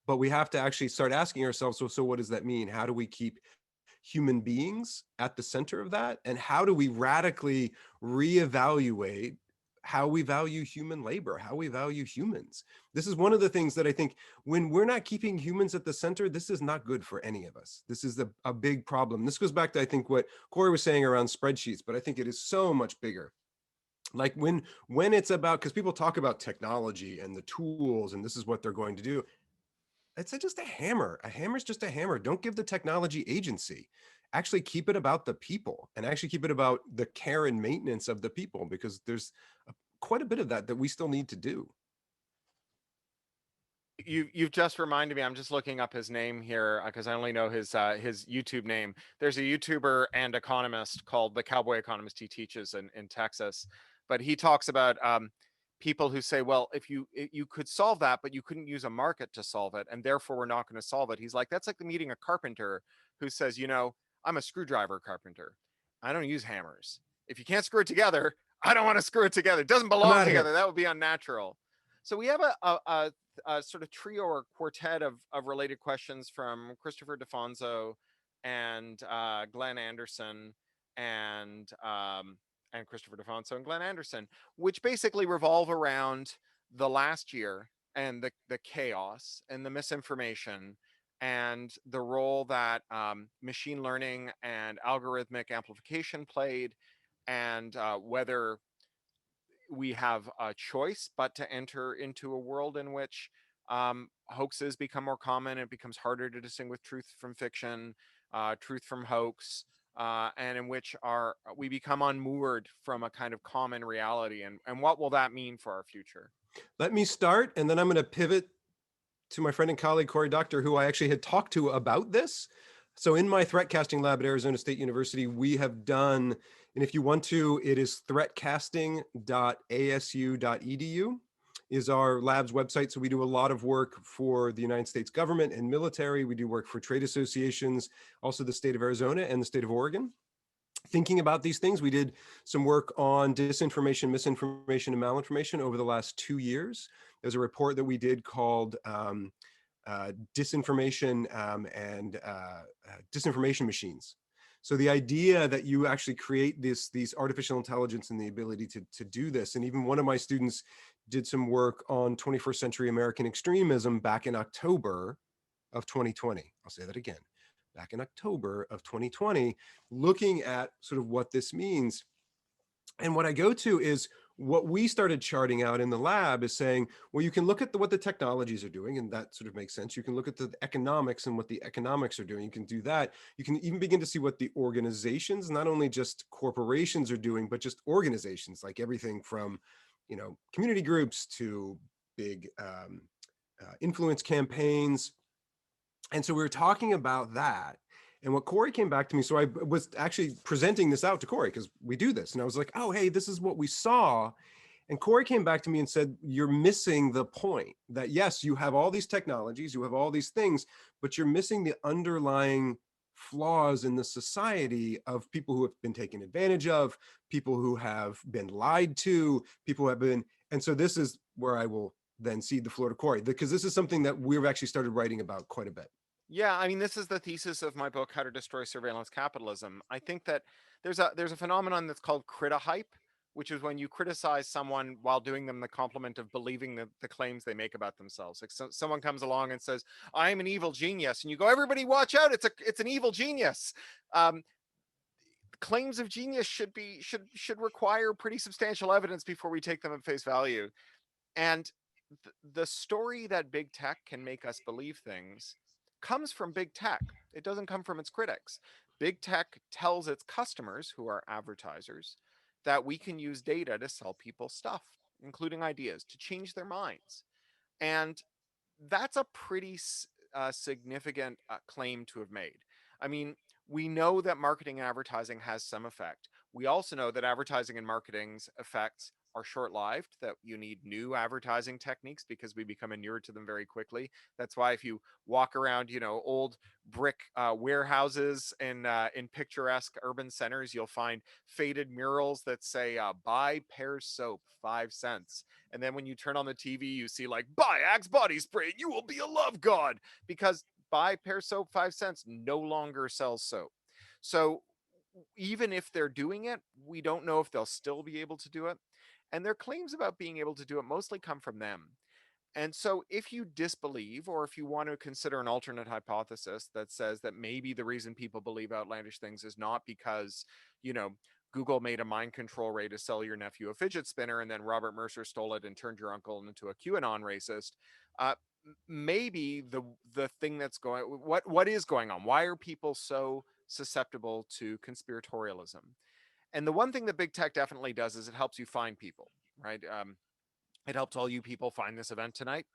But we have to actually start asking ourselves, so what does that mean? How do we keep human beings at the center of that? And how do we radically reevaluate how we value human labor, how we value humans? This is one of the things that I think when we're not keeping humans at the center, this is not good for any of us. This is a big problem. This goes back to, I think, what Cory was saying around spreadsheets, but I think it is so much bigger. Like when it's about, because people talk about technology and the tools, and this is what they're going to do. It's just a hammer. A hammer is just a hammer. Don't give the technology agency. Actually keep it about the people, and actually keep it about the care and maintenance of the people, because there's quite a bit of that we still need to do. You've just reminded me. I'm just looking up his name here because I only know his YouTube name. There's a YouTuber and economist called the Cowboy Economist. He teaches in Texas, but he talks about people who say, well, if you could solve that, but you couldn't use a market to solve it, and therefore we're not going to solve it. He's like, that's like meeting a carpenter who says, you know, I'm a screwdriver carpenter. I don't use hammers. If you can't screw it together, I don't want to screw it together. It doesn't belong together. That would be unnatural. So we have a sort of trio or quartet of related questions from Christopher DeFonso and Glenn Anderson and Christopher DeFonso and Glenn Anderson, which basically revolve around the last year and the chaos and the misinformation and the role that machine learning and algorithmic amplification played, and whether we have a choice but to enter into a world in which hoaxes become more common. It becomes harder to distinguish truth from fiction, truth from hoax, and in which we become unmoored from a kind of common reality. And what will that mean for our future? Let me start, and then I'm going to pivot to my friend and colleague, Cory Doctorow, who I actually had talked to about this. So in my threat casting lab at Arizona State University, we have done, and if you want to, it is threatcasting.asu.edu is our lab's website. So we do a lot of work for the United States government and military. We do work for trade associations, also the state of Arizona and the state of Oregon. Thinking about these things, we did some work on disinformation, misinformation, and malinformation over the last 2 years. There's a report that we did called Disinformation and Disinformation Machines. So the idea that you actually create these artificial intelligence and the ability to do this, and even one of my students did some work on 21st century American extremism back in October of 2020. I'll say that again. Back in October of 2020, looking at sort of what this means. And what I go to is what we started charting out in the lab is saying, well, you can look at what the technologies are doing, and that sort of makes sense. You can look at the economics and what the economics are doing. You can do that. You can even begin to see what the organizations, not only just corporations, are doing, but just organizations, like everything from, you know, community groups to big influence campaigns. And so we were talking about that. And what Cory came back to me, so I was actually presenting this out to Cory because we do this. And I was like, oh, hey, this is what we saw. And Cory came back to me and said, you're missing the point that, yes, you have all these technologies, you have all these things, but you're missing the underlying flaws in the society of people who have been taken advantage of, people who have been lied to, people who have been. And so this is where I will then cede the floor to Cory, because this is something that we've actually started writing about quite a bit. Yeah, I mean, this is the thesis of my book, How to Destroy Surveillance Capitalism. I think that there's a phenomenon that's called criti-hype, which is when you criticize someone while doing them the compliment of believing the claims they make about themselves. Like someone comes along and says, "I'm an evil genius," and you go, "Everybody, watch out! It's an evil genius." Claims of genius should require pretty substantial evidence before we take them at face value. And the story that big tech can make us believe things comes from big tech. It doesn't come from its critics. Big tech tells its customers, who are advertisers, that we can use data to sell people stuff, including ideas, to change their minds. And that's a pretty significant claim to have made. I mean, we know that marketing and advertising has some effect. We also know that advertising and marketing's effects are short-lived, that you need new advertising techniques because we become inured to them very quickly. That's why if you walk around, you know, old brick warehouses in picturesque urban centers, you'll find faded murals that say, buy Pear's soap, 5 cents. And then when you turn on the TV, you see like, buy Axe body spray, and you will be a love god, because buy Pear's soap, 5 cents no longer sells soap. So even if they're doing it, we don't know if they'll still be able to do it. And their claims about being able to do it mostly come from them. And so if you disbelieve, or if you want to consider an alternate hypothesis that says that maybe the reason people believe outlandish things is not because, you know, Google made a mind control ray to sell your nephew a fidget spinner, and then Robert Mercer stole it and turned your uncle into a QAnon racist, maybe the thing that's going, what is going on? Why are people so susceptible to conspiratorialism? And the one thing that big tech definitely does is it helps you find people. right? It helps all you people find this event tonight.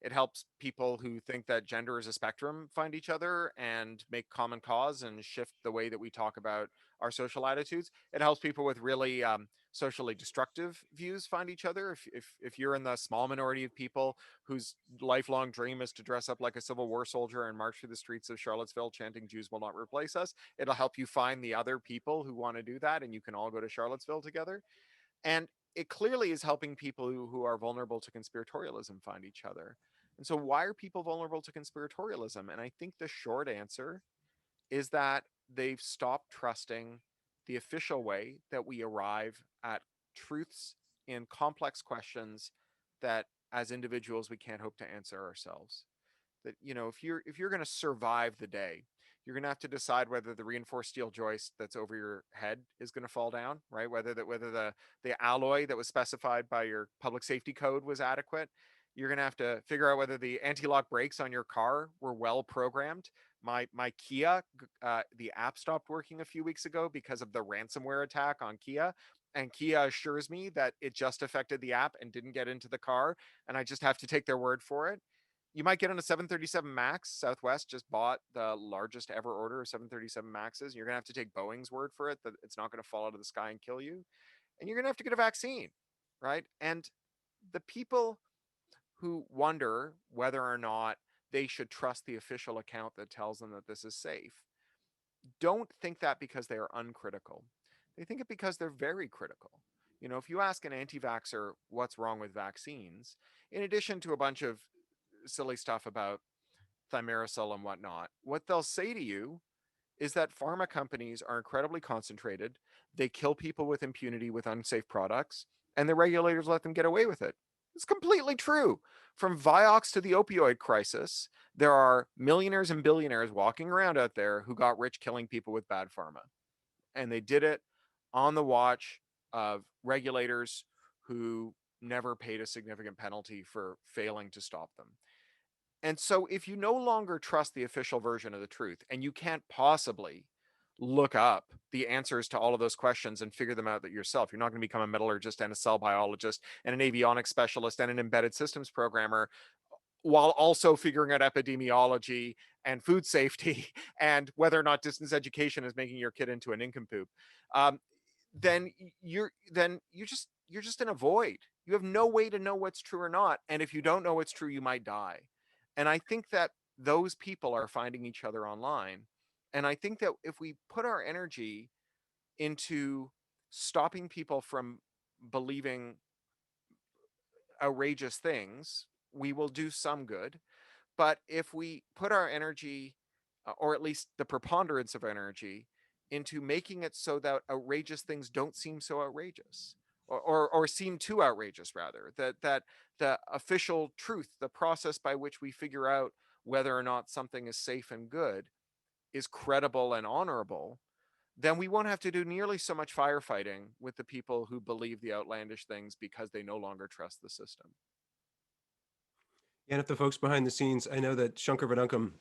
It helps people who think that gender is a spectrum find each other and make common cause and shift the way that we talk about our social attitudes. It helps people with really socially destructive views find each other. If you're in the small minority of people whose lifelong dream is to dress up like a Civil War soldier and march through the streets of Charlottesville chanting "Jews will not replace us," it'll help you find the other people who want to do that, and you can all go to Charlottesville together. And it clearly is helping people who are vulnerable to conspiratorialism find each other. And so, why are people vulnerable to conspiratorialism? And I think the short answer is that they've stopped trusting the official way that we arrive at truths in complex questions that as individuals we can't hope to answer ourselves. That, you know, if you're going to survive the day, you're going to have to decide whether the reinforced steel joist that's over your head is going to fall down, right? Whether the alloy that was specified by your public safety code was adequate. You're going to have to figure out whether the anti-lock brakes on your car were well programmed. My Kia, the app stopped working a few weeks ago because of the ransomware attack on Kia, and Kia assures me that it just affected the app and didn't get into the car, and I just have to take their word for it. You might get on a 737 Max. Southwest just bought the largest ever order of 737 Maxes. You're going to have to take Boeing's word for it that it's not going to fall out of the sky and kill you. And you're going to have to get a vaccine, right? And the people who wonder whether or not they should trust the official account that tells them that this is safe don't think that because they are uncritical. They think it because they're very critical. You know, if you ask an anti vaxxer what's wrong with vaccines, in addition to a bunch of silly stuff about thimerosal and whatnot, what they'll say to you is that pharma companies are incredibly concentrated. They kill people with impunity with unsafe products, and the regulators let them get away with it. It's completely true. From Vioxx to the opioid crisis, there are millionaires and billionaires walking around out there who got rich killing people with bad pharma. And they did it on the watch of regulators who never paid a significant penalty for failing to stop them. And so if you no longer trust the official version of the truth, and you can't possibly look up the answers to all of those questions and figure them out that yourself, you're not going to become a metallurgist and a cell biologist and an avionics specialist and an embedded systems programmer while also figuring out epidemiology and food safety and whether or not distance education is making your kid into a nincompoop. Um, then you're just in a void. You have no way to know what's true or not, and if you don't know what's true, you might die. And I think that those people are finding each other online. And I think that if we put our energy into stopping people from believing outrageous things, we will do some good. But if we put our energy, or at least the preponderance of energy, into making it so that outrageous things don't seem so outrageous, or seem too outrageous, rather, that the official truth, the process by which we figure out whether or not something is safe and good, is credible and honorable, then we won't have to do nearly so much firefighting with the people who believe the outlandish things because they no longer trust the system. And if the folks behind the scenes, I know that Shankar Vedantam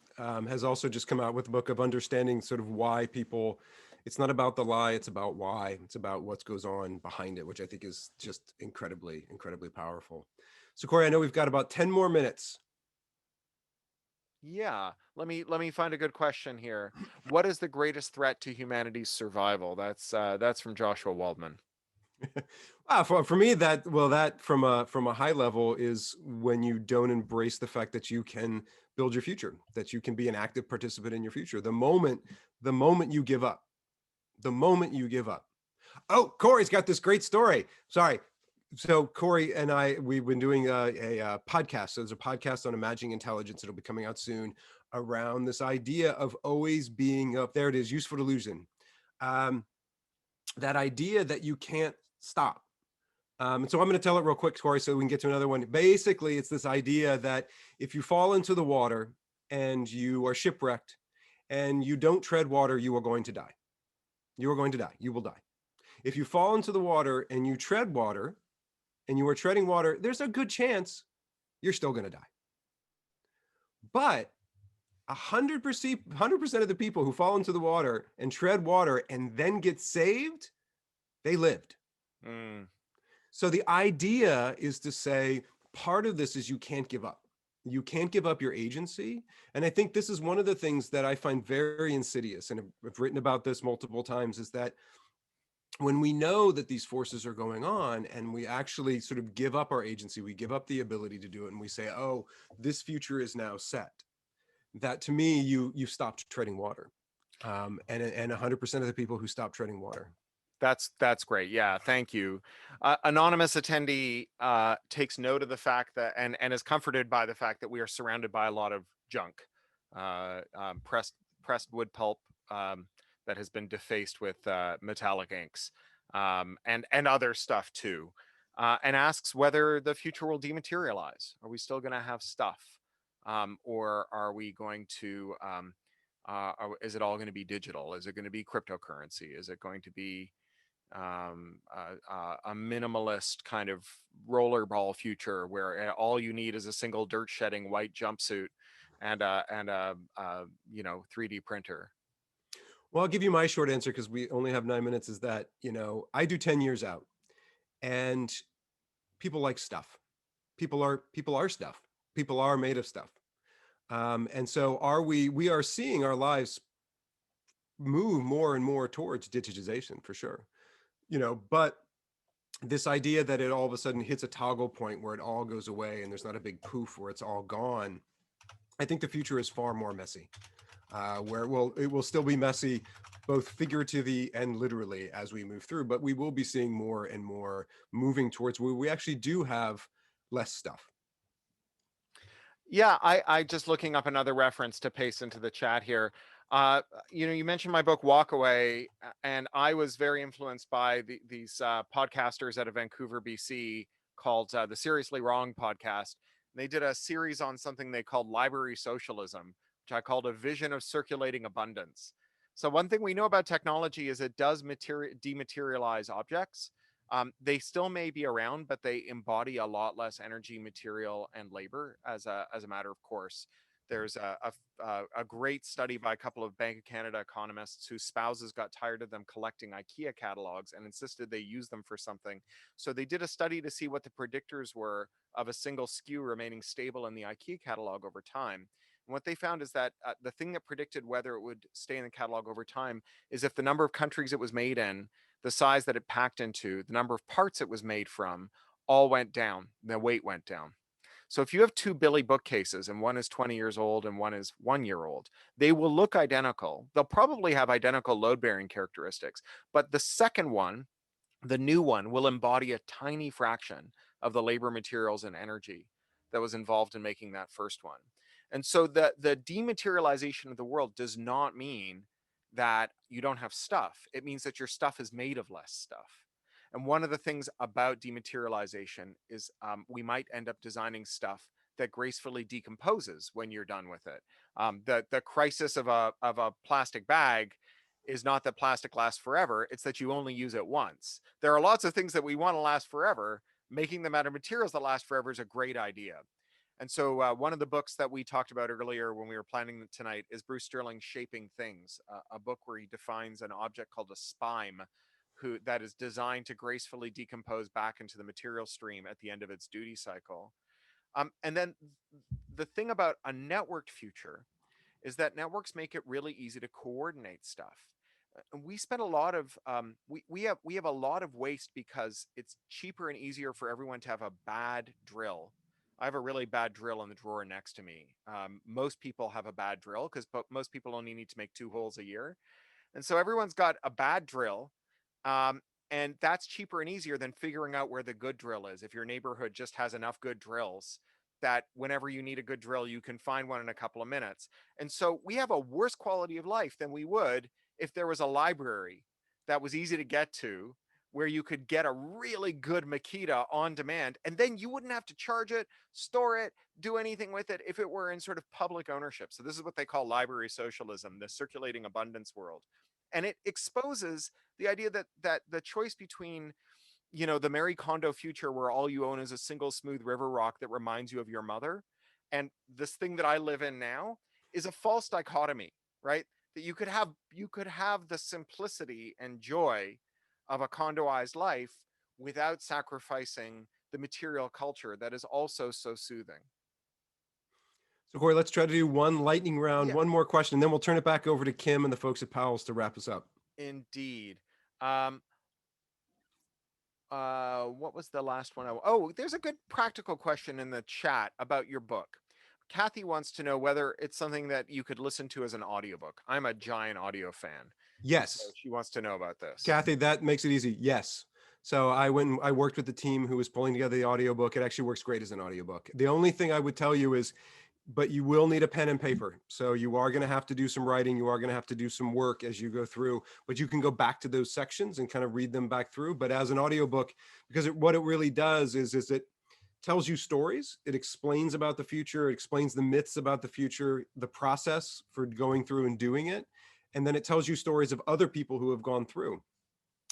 has also just come out with a book of understanding sort of why people, it's not about the lie, it's about why. It's about what goes on behind it, which I think is just incredibly, incredibly powerful. So Cory, I know we've got about 10 more minutes. Yeah, let me find a good question here. What is the greatest threat to humanity's survival? That's from Joshua Waldman. For me, that from a high level is when you don't embrace the fact that you can build your future, that you can be an active participant in your future. The moment you give up, Oh, Cory's got this great story. Sorry. So Cory and we've been doing a podcast. So there's a podcast on imagining intelligence. It'll be coming out soon around this idea of always being up. There it is, useful delusion. That idea that you can't stop. And so I'm going to tell it real quick, Cory, so we can get to another one. Basically, it's this idea that if you fall into the water and you are shipwrecked and you don't tread water, you are going to die. You are going to die. You will die. If you fall into the water and you tread water and you are treading water, there's a good chance you're still going to die. But 100% of the people who fall into the water and tread water and then get saved, they lived. So the idea is to say part of this is you can't give up. You can't give up your agency. And I think this is one of the things that I find very insidious, and I've written about this multiple times, is that when we know that these forces are going on and we actually sort of give up our agency, we give up the ability to do it, and we say, oh, this future is now set, that to me, you stopped treading water. And 100% of the people who stop treading water. That's great. Yeah, thank you. Anonymous attendee takes note of the fact that and is comforted by the fact that we are surrounded by a lot of junk, pressed wood pulp that has been defaced with metallic inks, and other stuff too, and asks whether the future will dematerialize. Are we still going to have stuff, or are we going to? Is it all going to be digital? Is it going to be cryptocurrency? Is it going to be a minimalist kind of rollerball future where all you need is a single dirt shedding white jumpsuit and a 3D printer? Well, I'll give you my short answer because we only have 9 minutes, is that, I do 10 years out, and people like stuff. People are stuff. People are made of stuff. And so we are seeing our lives move more and more towards digitization, for sure. But this idea that it all of a sudden hits a toggle point where it all goes away and there's not a big poof where it's all gone, I think the future is far more messy, where it will still be messy, both figuratively and literally, as we move through, but we will be seeing more and more moving towards where we actually do have less stuff. Yeah, I just looking up another reference to paste into the chat here. You mentioned my book Walk Away, and I was very influenced by these podcasters out of Vancouver, BC, called the Seriously Wrong podcast. They did a series on something they called library socialism, which I called a vision of circulating abundance. So one thing we know about technology is it does dematerialize objects. They still may be around, but they embody a lot less energy, material, and labor as a matter of course. There's a great study by a couple of Bank of Canada economists whose spouses got tired of them collecting IKEA catalogs and insisted they use them for something. So they did a study to see what the predictors were of a single SKU remaining stable in the IKEA catalog over time. And what they found is that the thing that predicted whether it would stay in the catalog over time is if the number of countries it was made in, the size that it packed into, the number of parts it was made from, all went down. The weight went down. So if you have two Billy bookcases and one is 20 years old and one is 1 year old, they will look identical. They'll probably have identical load-bearing characteristics, but the second one, the new one, will embody a tiny fraction of the labor, materials, and energy that was involved in making that first one. And so the dematerialization of the world does not mean that you don't have stuff. It means that your stuff is made of less stuff. And one of the things about dematerialization is we might end up designing stuff that gracefully decomposes when you're done with it. The crisis of a plastic bag is not that plastic lasts forever, it's that you only use it once. There are lots of things that we want to last forever. Making them out of materials that last forever is a great idea. And so one of the books that we talked about earlier when we were planning tonight is Bruce Sterling's Shaping Things, a book where he defines an object called a spime that is designed to gracefully decompose back into the material stream at the end of its duty cycle. And then the thing about a networked future is that networks make it really easy to coordinate stuff. And we spend a lot of we have a lot of waste because it's cheaper and easier for everyone to have a bad drill. I have a really bad drill in the drawer next to me. Most people have a bad drill because most people only need to make 2 holes a year. And so everyone's got a bad drill. And that's cheaper and easier than figuring out where the good drill is. If your neighborhood just has enough good drills that whenever you need a good drill, you can find one in a couple of minutes. And so we have a worse quality of life than we would if there was a library that was easy to get to, where you could get a really good Makita on demand, and then you wouldn't have to charge it, store it, do anything with it if it were in sort of public ownership. So this is what they call library socialism, the circulating abundance world. And it exposes the idea that the choice between, the Marie Kondo future where all you own is a single smooth river rock that reminds you of your mother, and this thing that I live in now is a false dichotomy, right? That you could have the simplicity and joy of a Kondoized life without sacrificing the material culture that is also so soothing. So Cory, let's try to do one lightning round, Yeah. one more question, and then we'll turn it back over to Kim and the folks at Powell's to wrap us up. Indeed. What was the last one? Oh, there's a good practical question in the chat about your book. Kathy wants to know whether it's something that you could listen to as an audiobook. I'm a giant audio fan. Yes. So she wants to know about this. Kathy, that makes it easy. Yes. So I went and I worked with the team who was pulling together the audiobook. It actually works great as an audiobook. The only thing I would tell you is, but you will need a pen and paper. So you are going to have to do some writing. You are going to have to do some work as you go through, but you can go back to those sections and kind of read them back through. But as an audiobook, because what it really does is it tells you stories. It explains about the future. It explains the myths about the future, the process for going through and doing it. And then it tells you stories of other people who have gone through.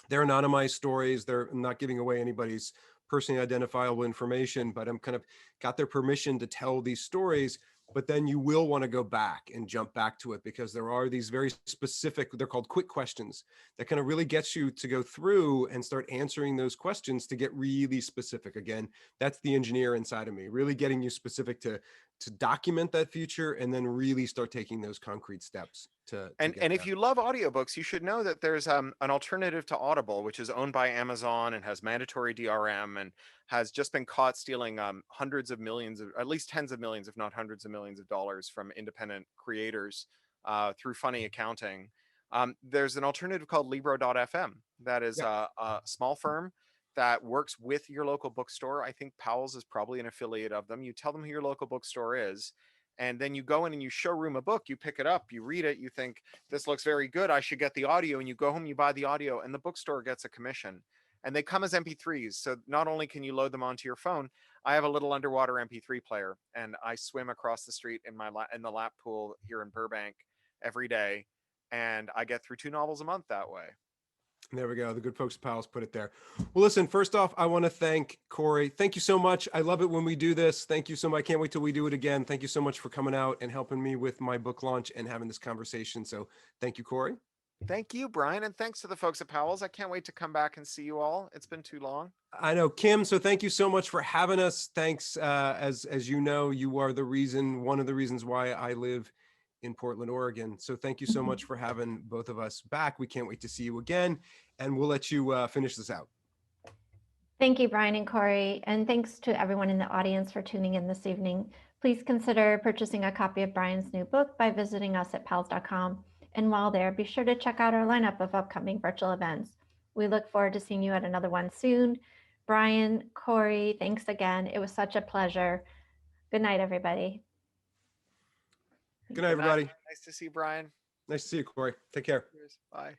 They're anonymized stories. They're not giving away anybody's personally identifiable information, but I'm kind of got their permission to tell these stories. But then you will want to go back and jump back to it because there are these very specific, they're called quick questions that kind of really gets you to go through and start answering those questions to get really specific. Again, that's the engineer inside of me, really getting you specific to document that future and then really start taking those concrete steps to And get if there. you love audiobooks, you should know that there's an alternative to Audible, which is owned by Amazon and has mandatory DRM and has just been caught stealing hundreds of millions, at least tens of millions, if not hundreds of millions of dollars from independent creators through funny accounting. There's an alternative called Libro.fm that is Yeah. a small firm that works with your local bookstore. I think Powell's is probably an affiliate of them. You tell them who your local bookstore is, and then you go in and you showroom a book, you pick it up, you read it, you think this looks very good, I should get the audio, and you go home, you buy the audio, and the bookstore gets a commission. And they come as MP3s, so not only can you load them onto your phone, I have a little underwater MP3 player, and I swim across the street in the lap pool here in Burbank every day, and I get through 2 novels a month that way. There we go. The good folks at Powell's put it there. Well, listen, first off, I want to thank Cory. Thank you so much. I love it when we do this. Thank you so much. I can't wait till we do it again. Thank you so much for coming out and helping me with my book launch and having this conversation. So thank you, Cory. Thank you, Brian, and thanks to the folks at Powell's. I can't wait to come back and see you all. It's been too long. I know, Kim. So thank you so much for having us. Thanks. As you know, you are the reason, one of the reasons why I live in Portland, Oregon. So thank you so much for having both of us back. We can't wait to see you again, and we'll let you finish this out. Thank you, Brian and Cory, and thanks to everyone in the audience for tuning in this evening. Please consider purchasing a copy of Brian's new book by visiting us at pals.com. And while there, be sure to check out our lineup of upcoming virtual events. We look forward to seeing you at another one soon. Brian, Cory, thanks again. It was such a pleasure. Good night, everybody. Good night, everybody. Nice to see you, Brian. Nice to see you, Cory. Take care. Cheers. Bye.